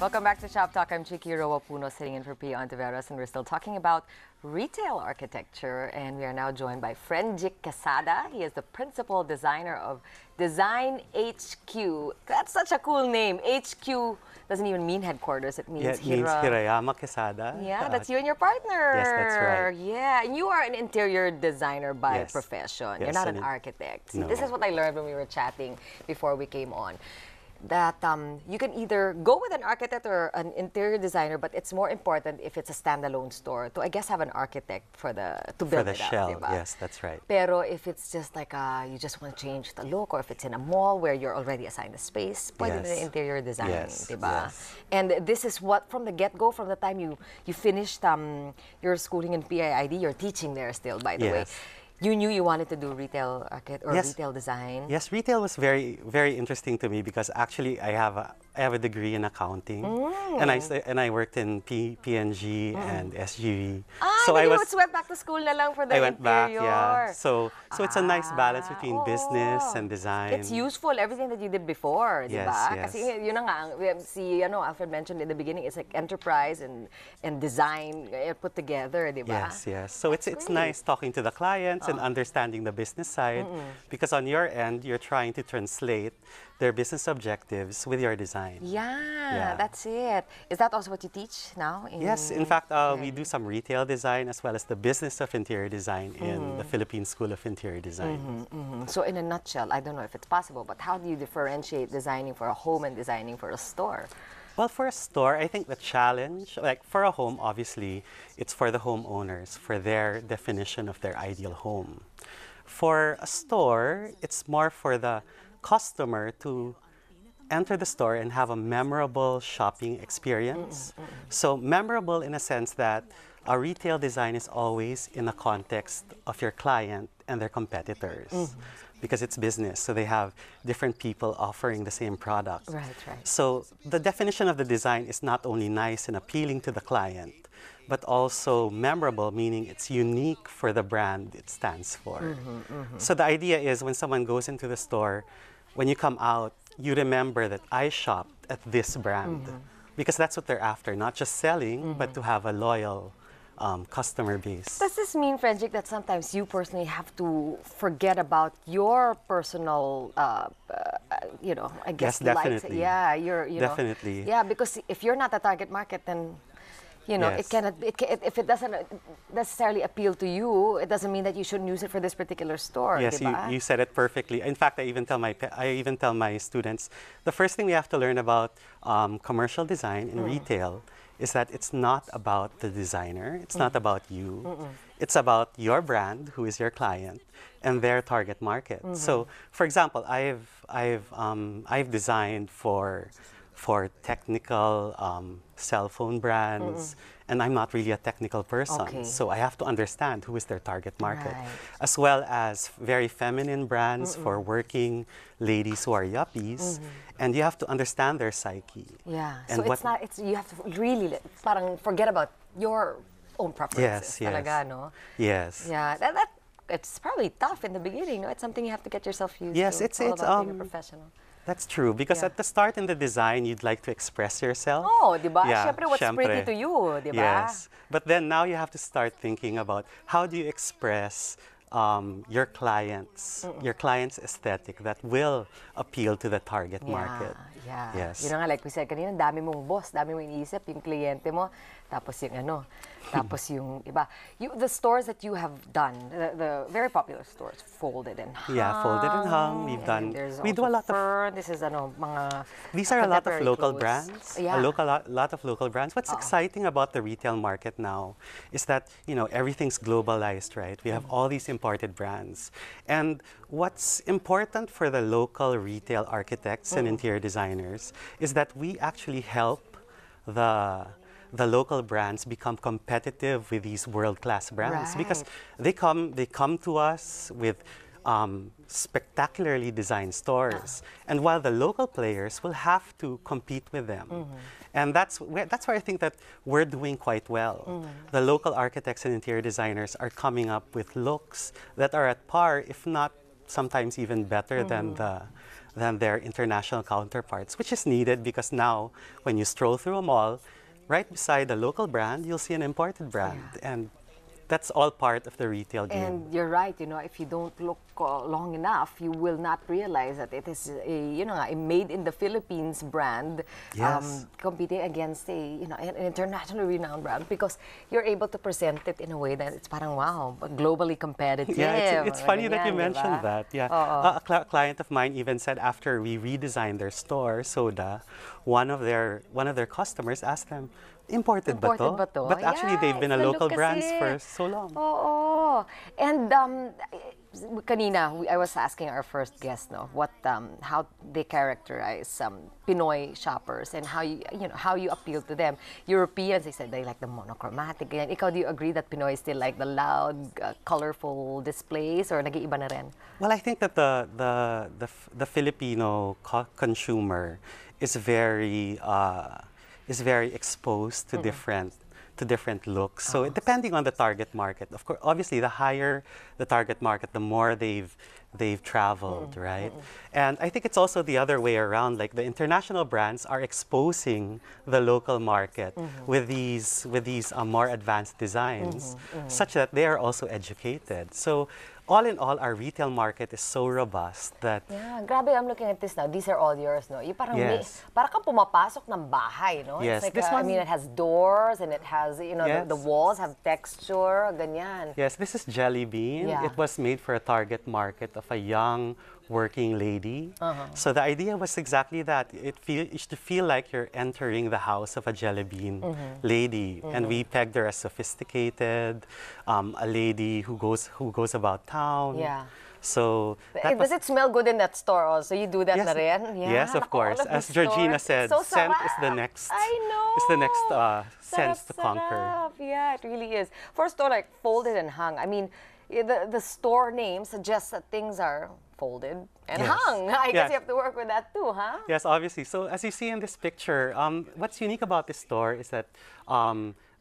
Welcome back to Shop Talk. I'm Chiki Rowapuno sitting in for Pia Ontiveros, and we're still talking about retail architecture. And we are now joined by Frenjick Quesada. He is the principal designer of Design HQ. That's such a cool name. HQ doesn't even mean headquarters. It means, means Hirayama Quesada. Yeah, that's you and your partner. Yes, that's right. Yeah, and you are an interior designer by Yes. profession. Yes, You're not an architect. See, no. this is what I learned when we were chatting before we came on. That you can either go with an architect or an interior designer, but it's more important if it's a standalone store to, I guess, have an architect to build For the it shell, up, diba? yes, that's right. Pero if it's just like you just want to change the look, or if it's in a mall where you're already assigned a space, pwede Yes. na interior design, Yes, diba? yes. And this is what, from the get-go, from the time you finished your schooling in PIID, you're teaching there still, by the way. Yes. You knew you wanted to do retail retail design. Yes, retail was very, very interesting to me because actually I have a degree in accounting, and I worked in PNG and SGV. So I went back to school na lang for the I went back, interior. yeah. So it's a nice balance between business and design. It's useful, everything that you did before, di Yes, ba? yes. Kasi yun na nga, Alfred mentioned in the beginning, it's like enterprise and design put together, di ba? Yes, yes. So it's nice talking to the clients and understanding the business side, because on your end, you're trying to translate their business objectives with your design. Yeah, that's it. Is that also what you teach now? Yes, in fact, we do some retail design as well as the business of interior design in the Philippine School of Interior Design. So in a nutshell, I don't know if it's possible, but how do you differentiate designing for a home and designing for a store? Well, for a store, I think the challenge, like for a home, obviously, it's for the homeowners, for their definition of their ideal home. For a store, it's more for the customer to enter the store and have a memorable shopping experience. So memorable in a sense that a retail design is always in the context of your client and their competitors. Because it's business, so they have different people offering the same product. Right, right. So the definition of the design is not only nice and appealing to the client, but also memorable, meaning it's unique for the brand it stands for. So the idea is when someone goes into the store, when you come out, you remember that I shopped at this brand. Because that's what they're after, not just selling, but to have a loyal customer base. Does this mean, Frenjick, that sometimes you personally have to forget about your personal, I guess, Yes, definitely. Yeah, Definitely. Yeah, because if you're not the target market, then Yes. if it doesn't necessarily appeal to you, it doesn't mean that you shouldn't use it for this particular store. Yes, diba? you said it perfectly. In fact, I even tell my students, the first thing we have to learn about commercial design in retail is that it's not about the designer, it's not about you, it's about your brand, who is your client, and their target market. So, for example, I've designed for technical cell phone brands, and I'm not really a technical person, Okay. so I have to understand who is their target market, Right. as well as very feminine brands for working ladies who are yuppies, and you have to understand their psyche. Yeah, And so you have to really parang forget about your own preferences. Yes, yes. Talaga, no? Yes. Yeah, it's probably tough in the beginning, no? It's something you have to get yourself used Yes, to. it's all about being a professional. That's true, because Yeah. at the start in the design, you'd like to express yourself. Oh, di ba? Yeah, Siyempre, what's pretty syempre. to you, di ba? Yes. But then now you have to start thinking about how do you express your client's aesthetic that will appeal to the target market. Yeah. Yes. Yun na nga, like we said kanina, dami mong boss, dami mong iniisip, yung kliyente mo, tapos yung iba. The stores that you have done, the very popular stores, folded and hung. Yeah, folded and hung. We do a lot of. This is mga. These are a lot of contemporary local clothes. brands. Yeah. A lot of local brands. What's exciting about the retail market now is that everything's globalized, right? We have all these imported brands, and what's important for the local retail architects and interior designers is that we actually help the local brands become competitive with these world-class brands, because they come to us with spectacularly designed stores, and while the local players will have to compete with them. And that's where I think that we're doing quite well. The local architects and interior designers are coming up with looks that are at par, if not sometimes even better than their international counterparts, which is needed because now when you stroll through a mall, right beside the local brand, you'll see an imported brand. And that's all part of the retail game. And you're right, if you don't look long enough, you will not realize that it is a made in the Philippines brand competing against an internationally renowned brand, because you're able to present it in a way that it's parang wow, globally competitive. Yeah, it's funny that you mentioned that. Yeah, a client of mine even said after we redesigned their store, Soda, one of their customers asked them, Imported ba to? But actually, they've been a local brand for so long. Oh. And kanina, I was asking our first guest, what how they characterize Pinoy shoppers and how you appeal to them. Europeans, they said they like the monochromatic. And ikaw, do you agree that Pinoy still like the loud, colorful displays, or nag-iiba na rin? Well, I think that the Filipino consumer is very exposed to different looks. So depending on the target market, of course, obviously the higher the target market, the more they've traveled, right? And I think it's also the other way around. Like the international brands are exposing the local market with these more advanced designs, such that they are also educated. So all in all, our retail market is so robust that... Yeah, grabe, I'm looking at this now. These are all yours, no? Yung parang parang kang pumapasok ng bahay, no? Yes. It's like, I mean, it has doors and it has, the walls have texture, ganyan. Yes, this is Jelly Bean. Yeah. It was made for a target market of a young working lady. So the idea was exactly that. It should feel like you're entering the house of a Jelly Bean lady. And we pegged her as sophisticated, a lady who goes about town. Yeah. So does it smell good in that store also? You do that na rin? Yeah. Yes, of course. As Georgina said, so scent is the next. I know. Is the next sense to conquer. Yeah, it really is. For a store like Folded and Hung, I mean, the store name suggests that things are folded and hung. I guess you have to work with that too, huh? Yes, obviously. So as you see in this picture, what's unique about this store is that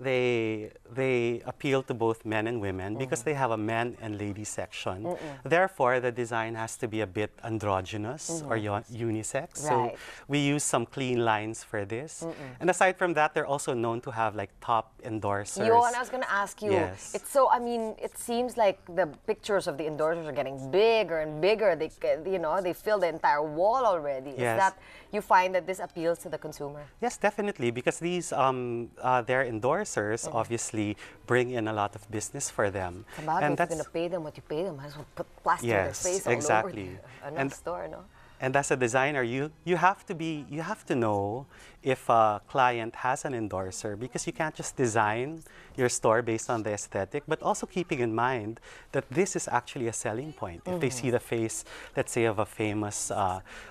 they appeal to both men and women because they have a men and ladies section. Therefore, the design has to be a bit androgynous or unisex. So we use some clean lines for this. And aside from that, they're also known to have like top endorsers. And I was going to ask you, it's so, I mean, it seems like the pictures of the endorsers are getting bigger and bigger. They, they fill the entire wall already. Is that, you find that this appeals to the consumer? Yes, definitely, because these, their endorsers obviously bring in a lot of business for them. And that's going to pay them what you pay them. Might as well put plastic in their face all over the store, no? And as a designer, you have to know if a client has an endorser, because you can't just design your store based on the aesthetic, but also keeping in mind that this is actually a selling point. If they see the face, let's say, of a famous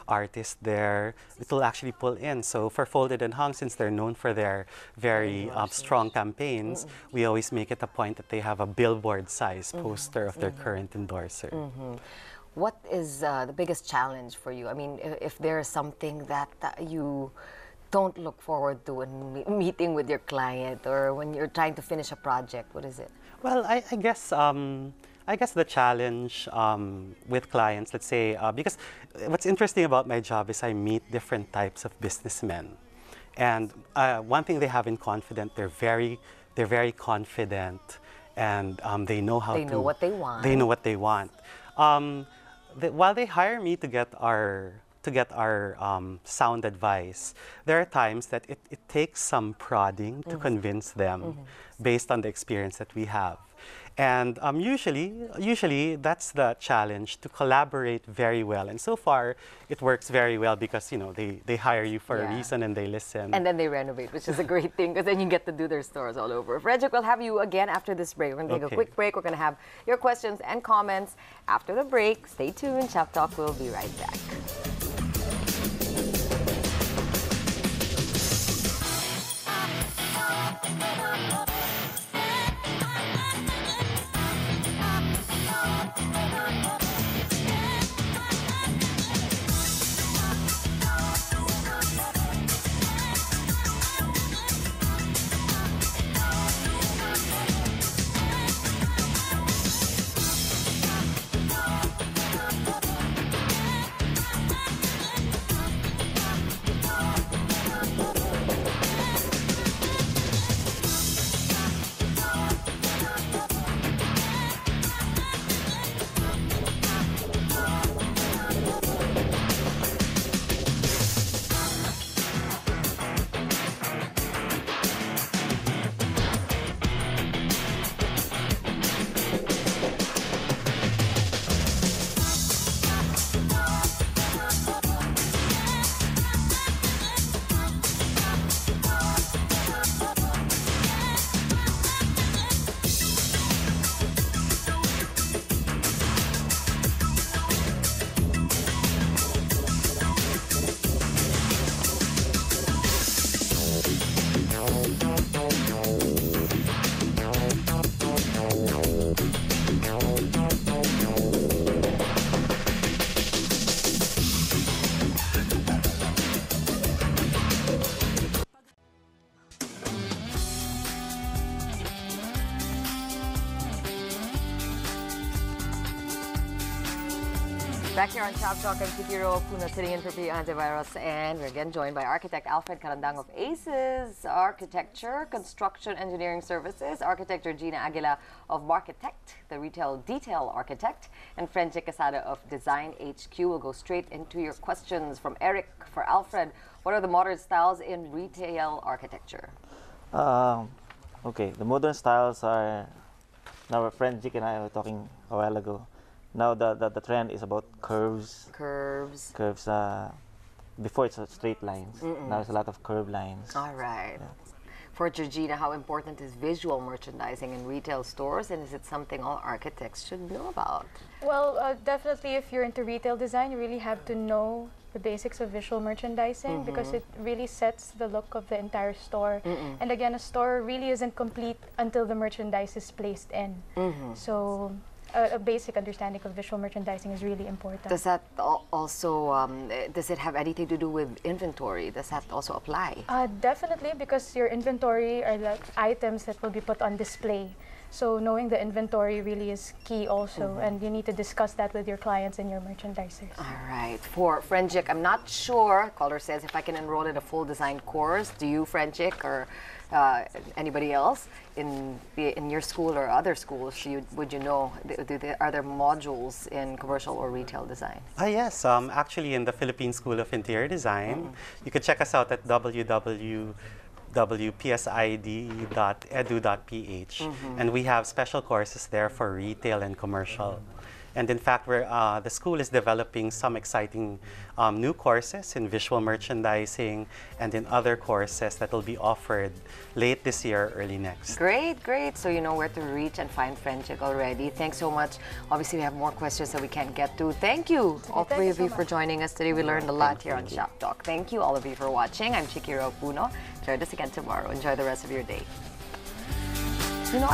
artist there, it will actually pull in. So for Folded and Hung, since they're known for their very strong campaigns, we always make it a point that they have a billboard-size poster of their current endorser. What is the biggest challenge for you? I mean, if there's something that you don't look forward to when meeting with your client or when you're trying to finish a project, what is it? Well, I guess the challenge with clients, let's say, because what's interesting about my job is I meet different types of businessmen, and one thing they have in common, they're very confident, and they know how They know what they want. They know what they want. While they hire me to get our sound advice, there are times that it takes some prodding to convince them based on the experience that we have. And usually that's the challenge, to collaborate very well. And so far, it works very well because, they hire you for a reason and they listen. And then they renovate, which is a great thing because then you get to do their stores all over. Frenjick, we'll have you again after this break. We're going to take a quick break. We're going to have your questions and comments after the break. Stay tuned. Shoptalk will be right back. Back here on Shoptalk, I'm Chikiro Puno sitting in for P. Antivirus, and we're again joined by architect Alfred Carandang of ACES Architecture, Construction Engineering Services, architect Georgina Aguila of Markitect, the retail detail architect, and Frenjick Quesada of Design HQ. We'll go straight into your questions from Eric for Alfred. What are the modern styles in retail architecture? Okay, the modern styles are, now our friend Jick and I were talking a while ago. Now the trend is about curves. Curves. Curves, before it's straight lines. Now it's a lot of curved lines. All right. Yeah. For Georgina, how important is visual merchandising in retail stores, and is it something all architects should know about? Well, definitely if you're into retail design, you really have to know the basics of visual merchandising because it really sets the look of the entire store. And again, a store really isn't complete until the merchandise is placed in. So a basic understanding of visual merchandising is really important. Does that also, does it have anything to do with inventory? Does that also apply? Definitely, because your inventory are the items that will be put on display. So knowing the inventory really is key also, and you need to discuss that with your clients and your merchandisers. All right. For Frenjick, I'm not sure, caller says, if I can enroll in a full design course. Do you, Frenjick, or anybody else in your school or other schools, would you know, are there modules in commercial or retail design? Yes, actually in the Philippine School of Interior Design. You can check us out at www.psid.edu.ph, and we have special courses there for retail and commercial. And in fact, the school is developing some exciting new courses in visual merchandising and in other courses that will be offered late this year, early next. Great, great. So you know where to reach and find Frenjick already. Thanks so much. Obviously, we have more questions that we can't get to. Thank you, all three of you, for joining us today. We learned a lot here on Shop Talk. Thank you, all of you, for watching. I'm Chikiro Puno. Join us again tomorrow. Enjoy the rest of your day. You know,